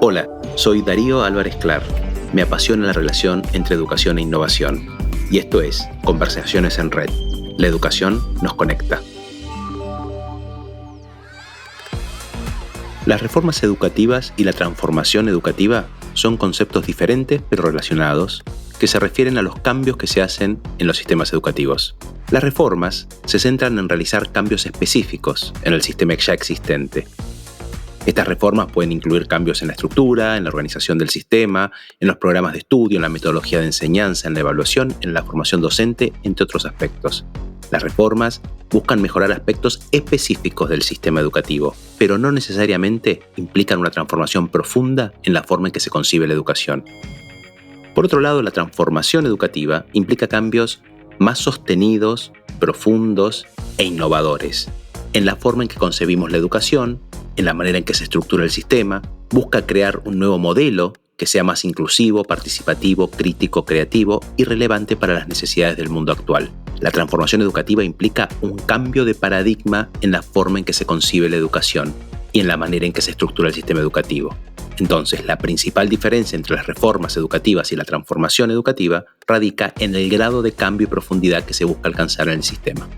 Hola, soy Darío Álvarez Clar. Me apasiona la relación entre educación e innovación. Y esto es Conversaciones en Red. La educación nos conecta. Las reformas educativas y la transformación educativa son conceptos diferentes pero relacionados que se refieren a los cambios que se hacen en los sistemas educativos. Las reformas se centran en realizar cambios específicos en el sistema ya existente. Estas reformas pueden incluir cambios en la estructura, en la organización del sistema, en los programas de estudio, en la metodología de enseñanza, en la evaluación, en la formación docente, entre otros aspectos. Las reformas buscan mejorar aspectos específicos del sistema educativo, pero no necesariamente implican una transformación profunda en la forma en que se concibe la educación. Por otro lado, la transformación educativa implica cambios más sostenidos, profundos e innovadores en la forma en que concebimos la educación, en la manera en que se estructura el sistema, busca crear un nuevo modelo que sea más inclusivo, participativo, crítico, creativo y relevante para las necesidades del mundo actual. La transformación educativa implica un cambio de paradigma en la forma en que se concibe la educación y en la manera en que se estructura el sistema educativo. Entonces, la principal diferencia entre las reformas educativas y la transformación educativa radica en el grado de cambio y profundidad que se busca alcanzar en el sistema.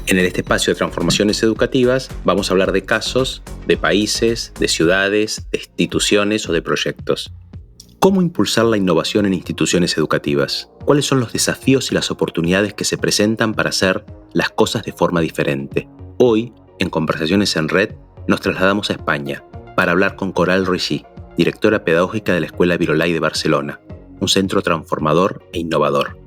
En este espacio de transformaciones educativas vamos a hablar de casos, de países, de ciudades, de instituciones o de proyectos. ¿Cómo impulsar la innovación en instituciones educativas? ¿Cuáles son los desafíos y las oportunidades que se presentan para hacer las cosas de forma diferente? Hoy, en Conversaciones en Red, nos trasladamos a España para hablar con Coral Roigí, directora pedagógica de la Escuela Virolai de Barcelona, un centro transformador e innovador.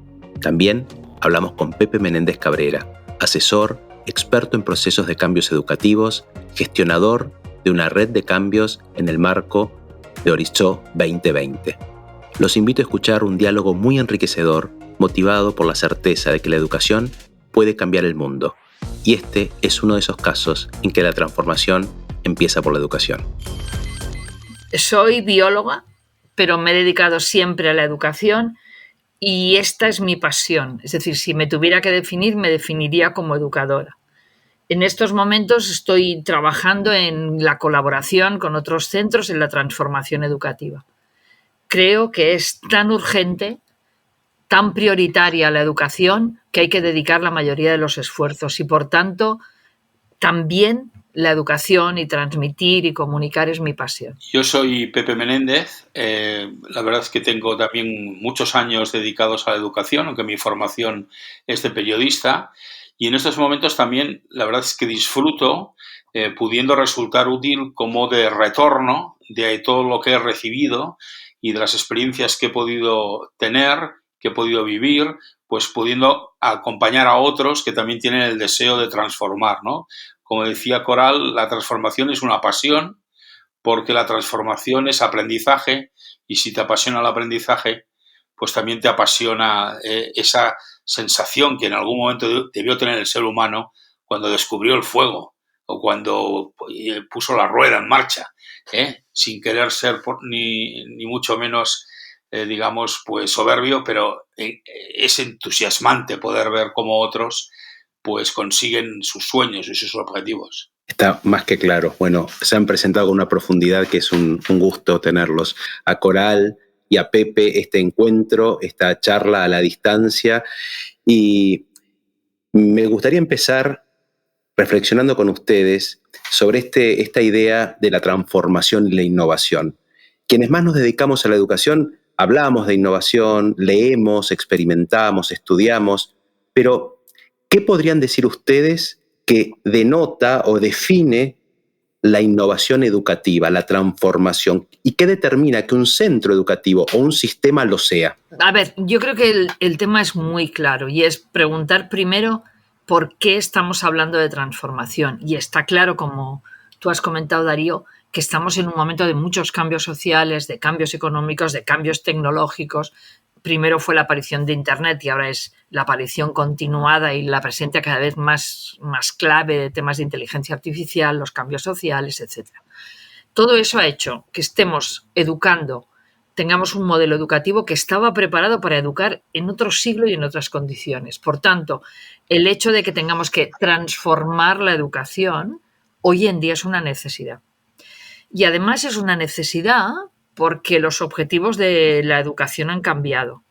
También hablamos con Pepe Menéndez Cabrera, asesor, experto en procesos de cambios educativos, gestionador de una red de cambios en el marco de Horizó 2020. Los invito a escuchar un diálogo muy enriquecedor, motivado por la certeza de que la educación puede cambiar el mundo. Y este es uno de esos casos en que la transformación empieza por la educación. Soy bióloga, pero me he dedicado siempre a la educación. Y esta es mi pasión, es decir, si me tuviera que definir, me definiría como educadora. En estos momentos estoy trabajando en la colaboración con otros centros en la transformación educativa. Creo que es tan urgente, tan prioritaria la educación, que hay que dedicar la mayoría de los esfuerzos y, por tanto, también la educación y transmitir y comunicar es mi pasión. Yo soy Pepe Menéndez. La verdad es que tengo también muchos años dedicados a la educación, aunque mi formación es de periodista. Y en estos momentos también la verdad es que disfruto pudiendo resultar útil como de retorno de todo lo que he recibido y de las experiencias que he podido tener, que he podido vivir, pues pudiendo acompañar a otros que también tienen el deseo de transformar, ¿no? Como decía Coral, la transformación es una pasión, porque la transformación es aprendizaje y si te apasiona el aprendizaje, pues también te apasiona esa sensación que en algún momento debió tener el ser humano cuando descubrió el fuego o cuando puso la rueda en marcha, sin querer ser ni mucho menos, digamos, pues soberbio, pero es entusiasmante poder ver cómo otros pues consiguen sus sueños y sus objetivos. Está más que claro. Bueno, se han presentado con una profundidad que es un gusto tenerlos. A Coral y a Pepe este encuentro, esta charla a la distancia. Y me gustaría empezar reflexionando con ustedes sobre esta idea de la transformación y la innovación. Quienes más nos dedicamos a la educación, hablamos de innovación, leemos, experimentamos, estudiamos, pero ¿qué podrían decir ustedes que denota o define la innovación educativa, la transformación? ¿Y qué determina que un centro educativo o un sistema lo sea? A ver, yo creo que el tema es muy claro y es preguntar primero por qué estamos hablando de transformación. Y está claro, como tú has comentado, Darío, que estamos en un momento de muchos cambios sociales, de cambios económicos, de cambios tecnológicos. Primero fue la aparición de Internet y ahora es la aparición continuada y la presencia cada vez más clave de temas de inteligencia artificial, los cambios sociales, etc. Todo eso ha hecho que estemos educando, tengamos un modelo educativo que estaba preparado para educar en otro siglo y en otras condiciones. Por tanto, el hecho de que tengamos que transformar la educación hoy en día es una necesidad. Y además es una necesidad porque los objetivos de la educación han cambiado.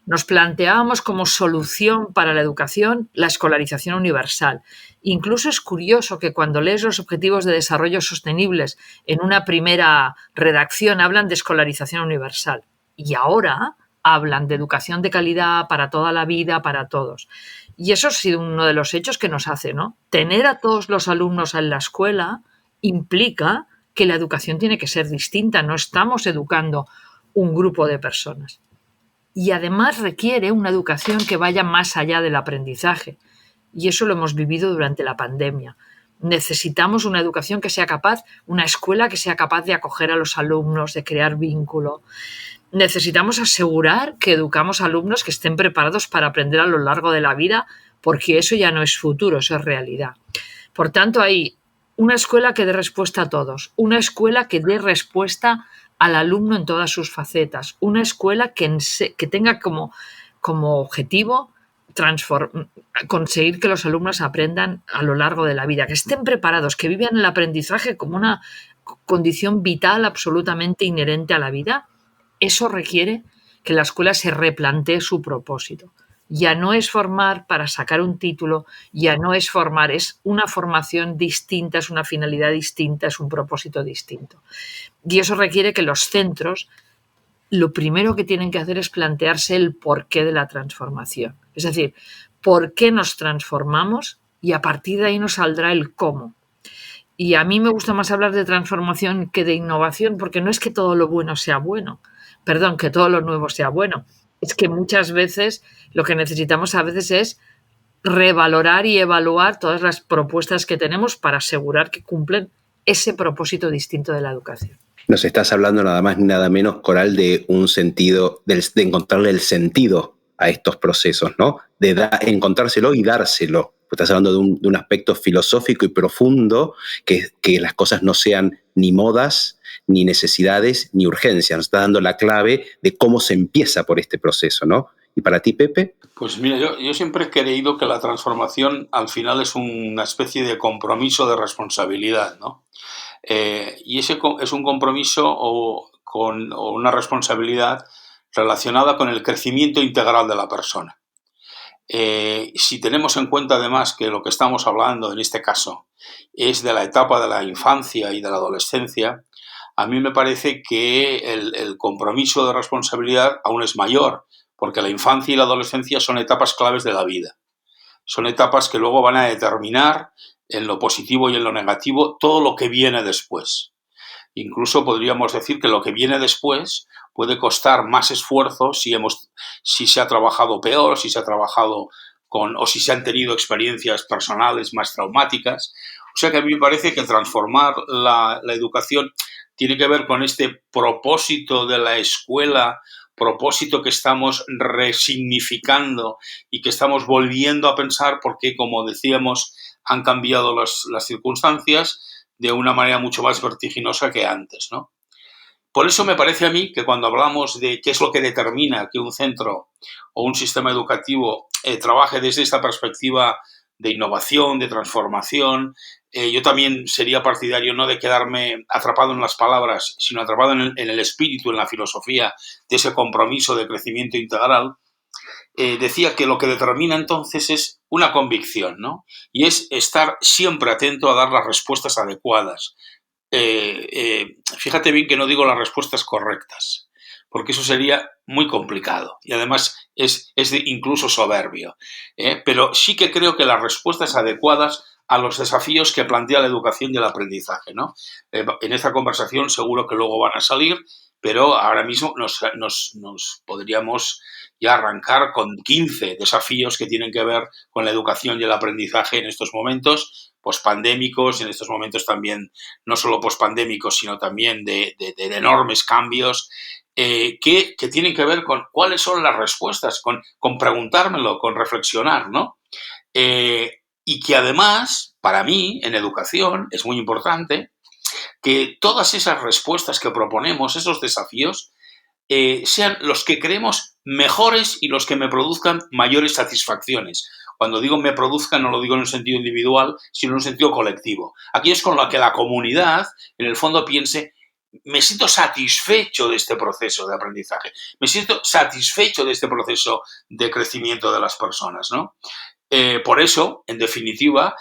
Nos planteábamos como solución para la educación la escolarización universal. Incluso es curioso que cuando lees los Objetivos de Desarrollo Sostenibles en una primera redacción hablan de escolarización universal y ahora hablan de educación de calidad para toda la vida, para todos. Y eso ha sido uno de los hechos que nos hace, ¿no? Tener a todos los alumnos en la escuela implica que la educación tiene que ser distinta, no estamos educando un grupo de personas. Y además requiere una educación que vaya más allá del aprendizaje. Y eso lo hemos vivido durante la pandemia. Necesitamos una educación que sea capaz, una escuela que sea capaz de acoger a los alumnos, de crear vínculo. Necesitamos asegurar que educamos a alumnos que estén preparados para aprender a lo largo de la vida, porque eso ya no es futuro, eso es realidad. Por tanto, hay una escuela que dé respuesta a todos, una escuela que dé respuesta al alumno en todas sus facetas, una escuela que tenga como objetivo conseguir que los alumnos aprendan a lo largo de la vida, que estén preparados, que vivan el aprendizaje como una condición vital absolutamente inherente a la vida. Eso requiere que la escuela se replantee su propósito. Ya no es formar para sacar un título, ya no es formar, es una formación distinta, es una finalidad distinta, es un propósito distinto. Y eso requiere que los centros lo primero que tienen que hacer es plantearse el porqué de la transformación. Es decir, por qué nos transformamos y a partir de ahí nos saldrá el cómo. Y a mí me gusta más hablar de transformación que de innovación, porque no es que todo lo bueno sea bueno, que todo lo nuevo sea bueno. Es que muchas veces lo que necesitamos a veces es revalorar y evaluar todas las propuestas que tenemos para asegurar que cumplen ese propósito distinto de la educación. Nos estás hablando nada más ni nada menos, Coral, de un sentido, de encontrarle el sentido a estos procesos, ¿no? De encontrárselo y dárselo. Estás hablando de un aspecto filosófico y profundo, que las cosas no sean ni modas, ni necesidades, ni urgencias. Nos está dando la clave de cómo se empieza por este proceso, ¿no? ¿Y para ti, Pepe? Pues mira, yo siempre he creído que la transformación al final es una especie de compromiso de responsabilidad, ¿no? Y ese es un compromiso o una responsabilidad relacionada con el crecimiento integral de la persona. Si tenemos en cuenta además que lo que estamos hablando en este caso es de la etapa de la infancia y de la adolescencia, a mí me parece que el compromiso de responsabilidad aún es mayor, porque la infancia y la adolescencia son etapas claves de la vida. Son etapas que luego van a determinar en lo positivo y en lo negativo todo lo que viene después. Incluso podríamos decir que lo que viene después puede costar más esfuerzo si se ha trabajado peor, si se ha trabajado o si se han tenido experiencias personales más traumáticas. O sea que a mí me parece que transformar la educación tiene que ver con este propósito de la escuela, propósito que estamos resignificando y que estamos volviendo a pensar porque, como decíamos, han cambiado las circunstancias de una manera mucho más vertiginosa que antes, ¿no? Por eso me parece a mí que cuando hablamos de qué es lo que determina que un centro o un sistema educativo trabaje desde esta perspectiva de innovación, de transformación, yo también sería partidario no de quedarme atrapado en las palabras, sino atrapado en el espíritu, en la filosofía de ese compromiso de crecimiento integral. Decía que lo que determina entonces es una convicción, ¿no? Y es estar siempre atento a dar las respuestas adecuadas. Fíjate bien que no digo las respuestas correctas, porque eso sería muy complicado y además es incluso soberbio. Pero sí que creo que las respuestas adecuadas a los desafíos que plantea la educación y el aprendizaje, ¿no? En esta conversación seguro que luego van a salir, pero ahora mismo nos podríamos ya arrancar con 15 desafíos que tienen que ver con la educación y el aprendizaje en estos momentos pospandémicos, en estos momentos también no solo pospandémicos, sino también de enormes cambios que tienen que ver con cuáles son las respuestas, con preguntármelo, con reflexionar, ¿no? Y que además, para mí, en educación, es muy importante que todas esas respuestas que proponemos, esos desafíos, sean los que creemos mejores y los que me produzcan mayores satisfacciones. Cuando digo me produzcan, no lo digo en un sentido individual, sino en un sentido colectivo. Aquello es con lo que la comunidad, en el fondo, piense, me siento satisfecho de este proceso de aprendizaje, me siento satisfecho de este proceso de crecimiento de las personas, ¿no? Por eso, en definitiva,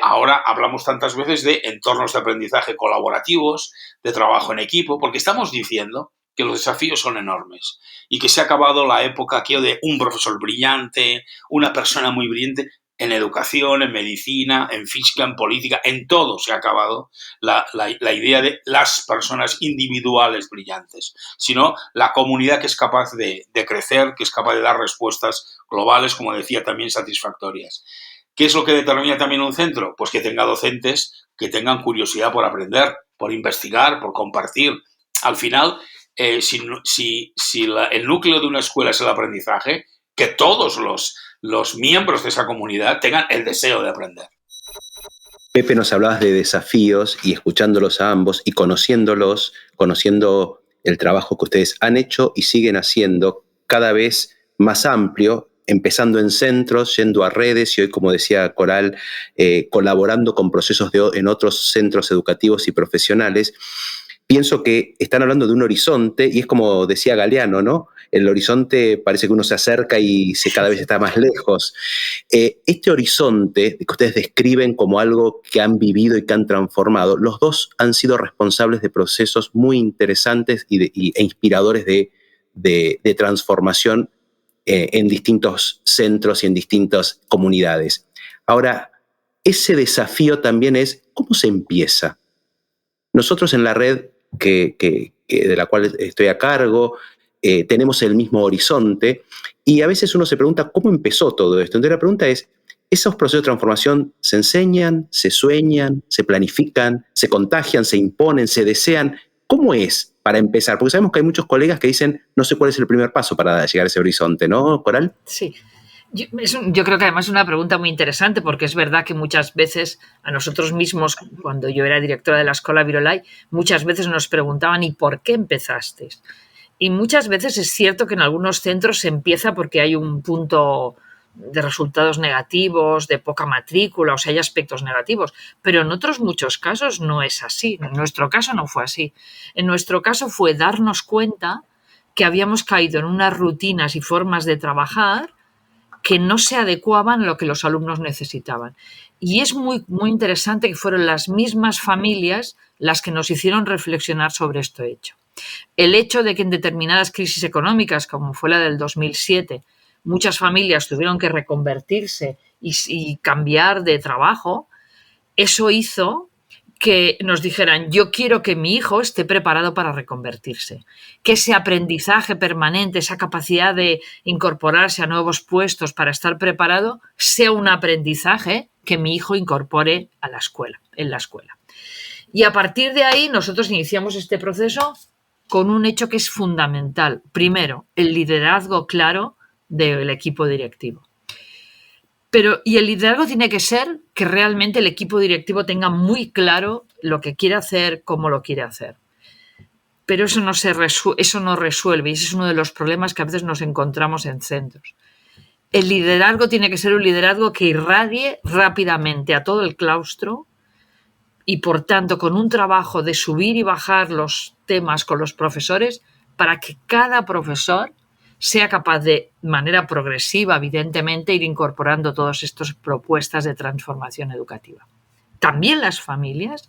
ahora hablamos tantas veces de entornos de aprendizaje colaborativos, de trabajo en equipo, porque estamos diciendo que los desafíos son enormes y que se ha acabado la época aquello de un profesor brillante, una persona muy brillante. En educación, en medicina, en física, en política, en todo se ha acabado la idea de las personas individuales brillantes, sino la comunidad que es capaz de crecer, que es capaz de dar respuestas globales, como decía, también satisfactorias. ¿Qué es lo que determina también un centro? Pues que tenga docentes que tengan curiosidad por aprender, por investigar, por compartir. Al final, si el núcleo de una escuela es el aprendizaje, que todos los miembros de esa comunidad tengan el deseo de aprender. Pepe, nos hablabas de desafíos y escuchándolos a ambos y conociéndolos, conociendo el trabajo que ustedes han hecho y siguen haciendo cada vez más amplio, empezando en centros, yendo a redes y hoy, como decía Coral, colaborando con procesos en otros centros educativos y profesionales. Pienso que están hablando de un horizonte y es como decía Galeano, ¿no? El horizonte parece que uno se acerca y cada vez está más lejos. Este horizonte que ustedes describen como algo que han vivido y que han transformado, los dos han sido responsables de procesos muy interesantes e inspiradores de transformación en distintos centros y en distintas comunidades. Ahora, ese desafío también es ¿cómo se empieza? Nosotros en la red de la cual estoy a cargo, tenemos el mismo horizonte y a veces uno se pregunta cómo empezó todo esto. Entonces la pregunta es, ¿esos procesos de transformación se enseñan, se sueñan, se planifican, se contagian, se imponen, se desean? ¿Cómo es para empezar? Porque sabemos que hay muchos colegas que dicen, no sé cuál es el primer paso para llegar a ese horizonte, ¿no, Coral? Sí. Yo creo que además es una pregunta muy interesante porque es verdad que muchas veces a nosotros mismos, cuando yo era directora de la Escuela Virolai, muchas veces nos preguntaban ¿y por qué empezaste? Y muchas veces es cierto que en algunos centros se empieza porque hay un punto de resultados negativos, de poca matrícula, o sea, hay aspectos negativos, pero en otros muchos casos no es así. En nuestro caso no fue así. En nuestro caso fue darnos cuenta que habíamos caído en unas rutinas y formas de trabajar que no se adecuaban a lo que los alumnos necesitaban. Y es muy, muy interesante que fueron las mismas familias las que nos hicieron reflexionar sobre este hecho. El hecho de que en determinadas crisis económicas, como fue la del 2007, muchas familias tuvieron que reconvertirse y cambiar de trabajo, eso hizo que nos dijeran, yo quiero que mi hijo esté preparado para reconvertirse, que ese aprendizaje permanente, esa capacidad de incorporarse a nuevos puestos para estar preparado, sea un aprendizaje que mi hijo incorpore a la escuela, en la escuela. Y a partir de ahí nosotros iniciamos este proceso con un hecho que es fundamental. Primero, el liderazgo claro del equipo directivo. Y el liderazgo tiene que ser que realmente el equipo directivo tenga muy claro lo que quiere hacer, cómo lo quiere hacer. Pero eso no resuelve y ese es uno de los problemas que a veces nos encontramos en centros. El liderazgo tiene que ser un liderazgo que irradie rápidamente a todo el claustro y, por tanto, con un trabajo de subir y bajar los temas con los profesores para que cada profesor sea capaz de manera progresiva, evidentemente, ir incorporando todas estas propuestas de transformación educativa. También las familias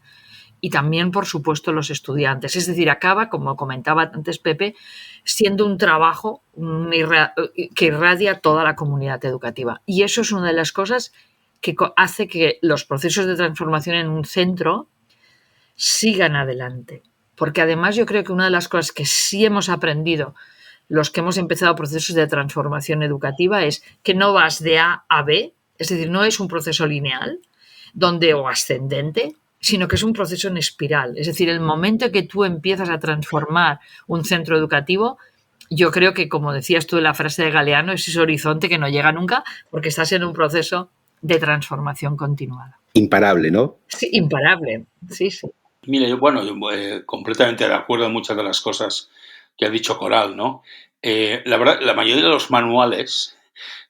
y también, por supuesto, los estudiantes. Es decir, acaba, como comentaba antes Pepe, siendo un trabajo que irradia toda la comunidad educativa. Y eso es una de las cosas que hace que los procesos de transformación en un centro sigan adelante. Porque además yo creo que una de las cosas que sí hemos aprendido los que hemos empezado procesos de transformación educativa es que no vas de A a B, es decir, no es un proceso lineal o ascendente, sino que es un proceso en espiral. Es decir, el momento que tú empiezas a transformar un centro educativo, yo creo que, como decías tú en la frase de Galeano, es ese horizonte que no llega nunca porque estás en un proceso de transformación continuada. Imparable, ¿no? Sí, imparable, sí, sí. Mira, yo completamente de acuerdo en muchas de las cosas que ha dicho Coral, ¿no? La verdad, la mayoría de los manuales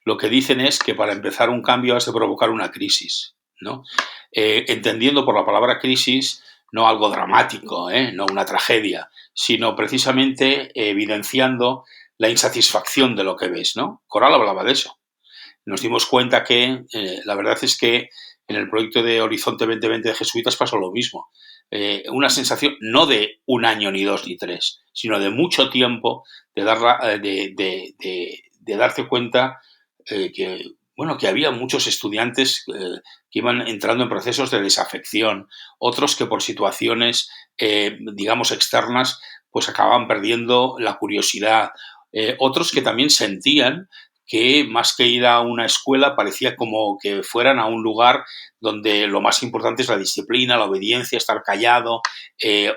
lo que dicen es que para empezar un cambio has de provocar una crisis, ¿no? Entendiendo por la palabra crisis no algo dramático, no una tragedia, sino precisamente evidenciando la insatisfacción de lo que ves, ¿no? Coral hablaba de eso. Nos dimos cuenta que la verdad es que en el proyecto de Horizonte 2020 de Jesuitas pasó lo mismo. Una sensación no de un año, ni dos, ni tres, sino de mucho tiempo de darte cuenta que, bueno, que había muchos estudiantes que iban entrando en procesos de desafección, otros que por situaciones, digamos, externas, pues acababan perdiendo la curiosidad, otros que también sentían que más que ir a una escuela parecía como que fueran a un lugar donde lo más importante es la disciplina, la obediencia, estar callado,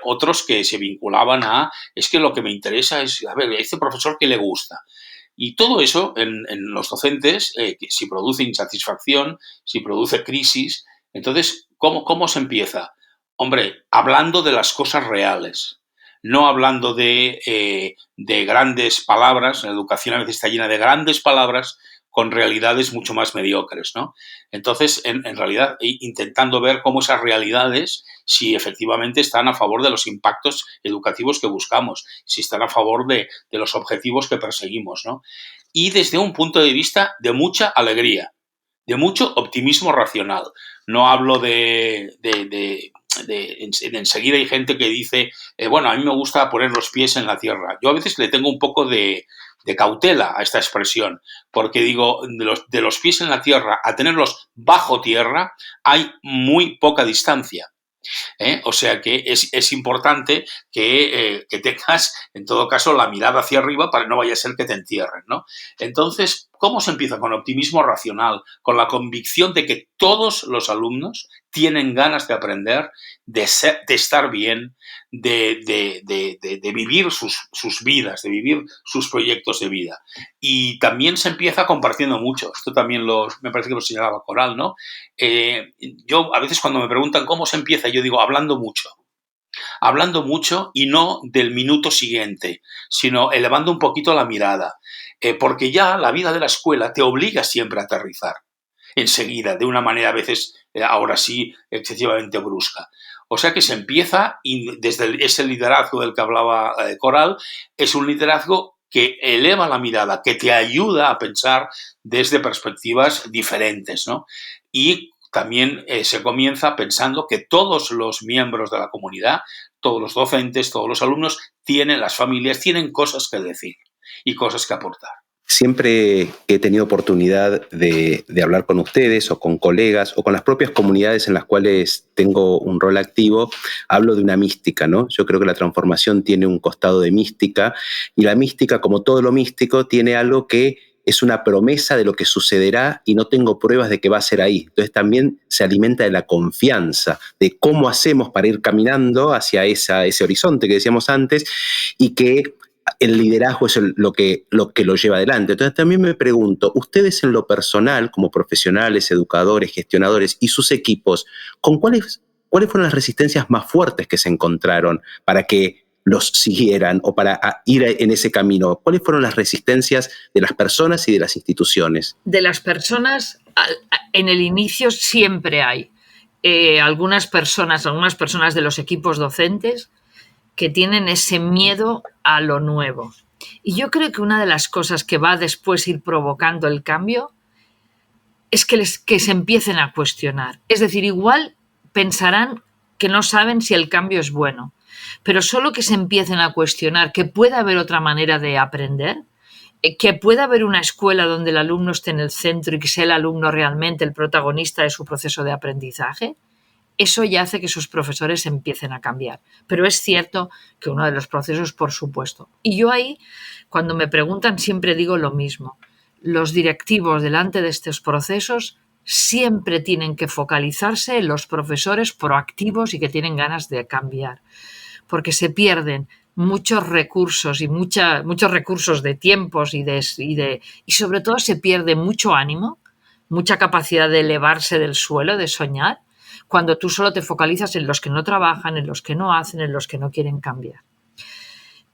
otros que se vinculaban a, es que lo que me interesa es, a ver, este profesor que le gusta. Y todo eso en los docentes, si produce insatisfacción, si produce crisis, entonces, ¿cómo se empieza? Hombre, hablando de las cosas reales, no hablando de grandes palabras. La educación a veces está llena de grandes palabras con realidades mucho más mediocres, ¿no? Entonces, en realidad, intentando ver cómo esas realidades, si efectivamente están a favor de los impactos educativos que buscamos, si están a favor de los objetivos que perseguimos, ¿no? Y desde un punto de vista de mucha alegría, de mucho optimismo racional. No hablo enseguida hay gente que dice, bueno, a mí me gusta poner los pies en la tierra. Yo a veces le tengo un poco de cautela a esta expresión, porque digo, de los pies en la tierra a tenerlos bajo tierra hay muy poca distancia. O sea que es importante que tengas, en todo caso, la mirada hacia arriba para no vaya a ser que te entierren, ¿no? Entonces, ¿cómo se empieza? Con optimismo racional, con la convicción de que todos los alumnos tienen ganas de aprender, de estar bien, de vivir sus vidas, de vivir sus proyectos de vida. Y también se empieza compartiendo mucho. Esto también me parece que lo señalaba Coral, ¿no? Yo a veces cuando me preguntan cómo se empieza, yo digo hablando mucho y no del minuto siguiente, sino elevando un poquito la mirada, porque ya la vida de la escuela te obliga siempre a aterrizar enseguida, de una manera a veces, ahora sí, excesivamente brusca. O sea que se empieza, y desde ese liderazgo del que hablaba Coral, es un liderazgo que eleva la mirada, que te ayuda a pensar desde perspectivas diferentes, ¿no? Y también se comienza pensando que todos los miembros de la comunidad, todos los docentes, todos los alumnos, las familias tienen cosas que decir y cosas que aportar. Siempre que he tenido oportunidad de hablar con ustedes o con colegas o con las propias comunidades en las cuales tengo un rol activo, hablo de una mística, ¿no? Yo creo que la transformación tiene un costado de mística, y la mística, como todo lo místico, tiene algo que es una promesa de lo que sucederá y no tengo pruebas de que va a ser ahí. Entonces también se alimenta de la confianza, de cómo hacemos para ir caminando hacia ese horizonte que decíamos antes, y que el liderazgo es lo que lo lleva adelante. Entonces también me pregunto, ustedes en lo personal, como profesionales, educadores, gestionadores y sus equipos, ¿cuáles fueron las resistencias más fuertes que se encontraron para que los siguieran o para ir en ese camino? ¿Cuáles fueron las resistencias de las personas y de las instituciones? De las personas, en el inicio siempre hay algunas personas de los equipos docentes que tienen ese miedo a lo nuevo. Y yo creo que una de las cosas que va después ir provocando el cambio es que se empiecen a cuestionar. Es decir, igual pensarán que no saben si el cambio es bueno, pero solo que se empiecen a cuestionar que puede haber otra manera de aprender, que puede haber una escuela donde el alumno esté en el centro y que sea el alumno realmente el protagonista de su proceso de aprendizaje, eso ya hace que sus profesores empiecen a cambiar. Pero es cierto que uno de los procesos, por supuesto. Y yo ahí, cuando me preguntan, siempre digo lo mismo. Los directivos delante de estos procesos siempre tienen que focalizarse en los profesores proactivos y que tienen ganas de cambiar, porque se pierden muchos recursos y muchos recursos de tiempos y sobre todo se pierde mucho ánimo, mucha capacidad de elevarse del suelo, de soñar, cuando tú solo te focalizas en los que no trabajan, en los que no hacen, en los que no quieren cambiar.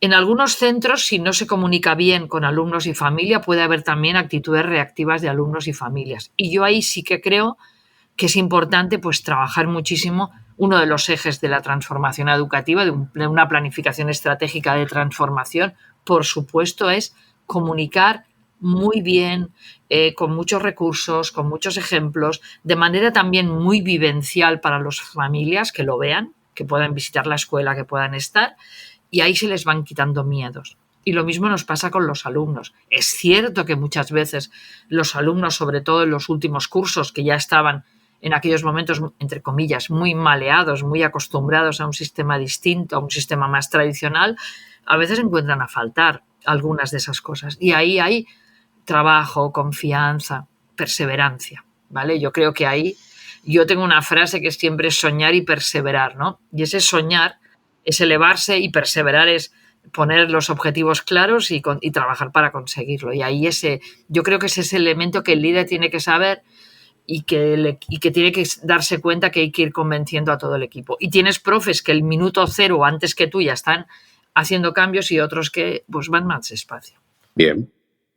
En algunos centros, si no se comunica bien con alumnos y familia, puede haber también actitudes reactivas de alumnos y familias. Y yo ahí sí que creo que es importante pues trabajar muchísimo. Uno de los ejes de la transformación educativa, de una planificación estratégica de transformación, por supuesto, es comunicar muy bien, con muchos recursos, con muchos ejemplos, de manera también muy vivencial para las familias, que lo vean, que puedan visitar la escuela, que puedan estar, y ahí se les van quitando miedos. Y lo mismo nos pasa con los alumnos. Es cierto que muchas veces los alumnos, sobre todo en los últimos cursos, que ya estaban en aquellos momentos, entre comillas, muy maleados, muy acostumbrados a un sistema distinto, a un sistema más tradicional, a veces encuentran a faltar algunas de esas cosas. Y ahí hay trabajo, confianza, perseverancia, ¿vale? Yo creo que ahí, yo tengo una frase que siempre es soñar y perseverar, ¿no? Y ese soñar es elevarse y perseverar es poner los objetivos claros y trabajar para conseguirlo. Y ahí yo creo que ese es el elemento que el líder tiene que saber y que tiene que darse cuenta que hay que ir convenciendo a todo el equipo. Y tienes profes que el minuto cero antes que tú ya están haciendo cambios y otros que pues van más despacio. Bien.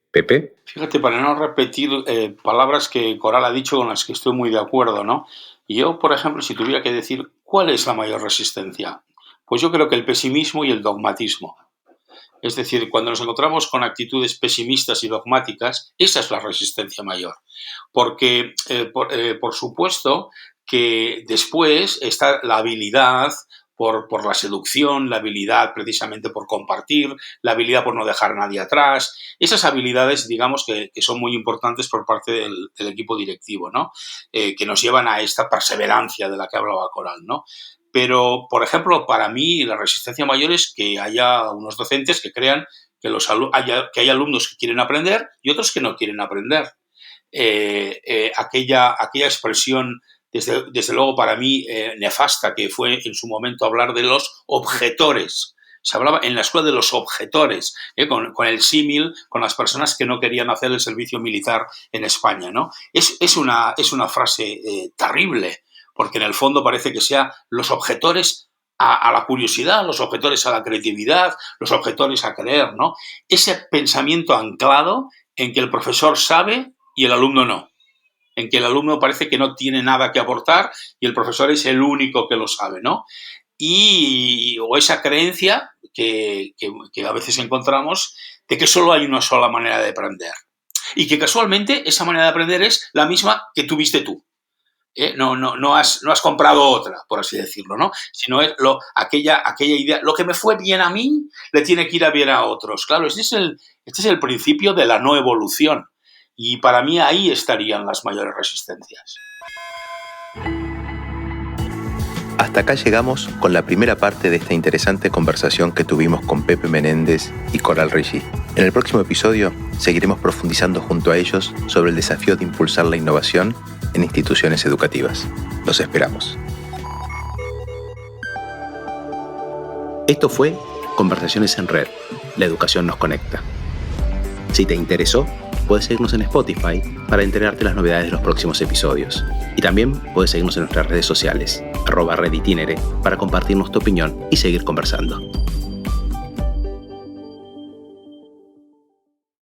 Pepe. Fíjate, para no repetir palabras que Coral ha dicho con las que estoy muy de acuerdo, ¿no? Yo, por ejemplo, si tuviera que decir cuál es la mayor resistencia, pues yo creo que el pesimismo y el dogmatismo. Es decir, cuando nos encontramos con actitudes pesimistas y dogmáticas, esa es la resistencia mayor. Porque, por supuesto, que después está la habilidad por la seducción, la habilidad precisamente por compartir, la habilidad por no dejar a nadie atrás. Esas habilidades, digamos, que son muy importantes por parte del equipo directivo, ¿no? Que nos llevan a esta perseverancia de la que hablaba Coral, ¿no? Pero, por ejemplo, para mí la resistencia mayor es que haya unos docentes que crean que hay alumnos que quieren aprender y otros que no quieren aprender. Aquella expresión, desde luego para mí, nefasta, que fue en su momento hablar de los objetores. Se hablaba en la escuela de los objetores, con el símil, con las personas que no querían hacer el servicio militar en España, ¿no? Es una frase terrible, porque en el fondo parece que sea los objetores a la curiosidad, los objetores a la creatividad, los objetores a creer, ¿no? Ese pensamiento anclado en que el profesor sabe y el alumno no, en que el alumno parece que no tiene nada que aportar y el profesor es el único que lo sabe, ¿no? O esa creencia que a veces encontramos de que solo hay una sola manera de aprender y que casualmente esa manera de aprender es la misma que tuviste tú. No has comprado otra, por así decirlo, ¿no? Sino es aquella idea, lo que me fue bien a mí le tiene que ir a bien a otros. Claro, este es el principio de la no evolución y para mí ahí estarían las mayores resistencias. Hasta acá llegamos con la primera parte de esta interesante conversación que tuvimos con Pepe Menéndez y Coral Ricci. En el próximo episodio seguiremos profundizando junto a ellos sobre el desafío de impulsar la innovación en instituciones educativas. Los esperamos. Esto fue Conversaciones en Red. La educación nos conecta. Si te interesó, puedes seguirnos en Spotify para enterarte de las novedades de los próximos episodios. Y también puedes seguirnos en nuestras redes sociales, @reditinere, para compartirnos tu opinión y seguir conversando.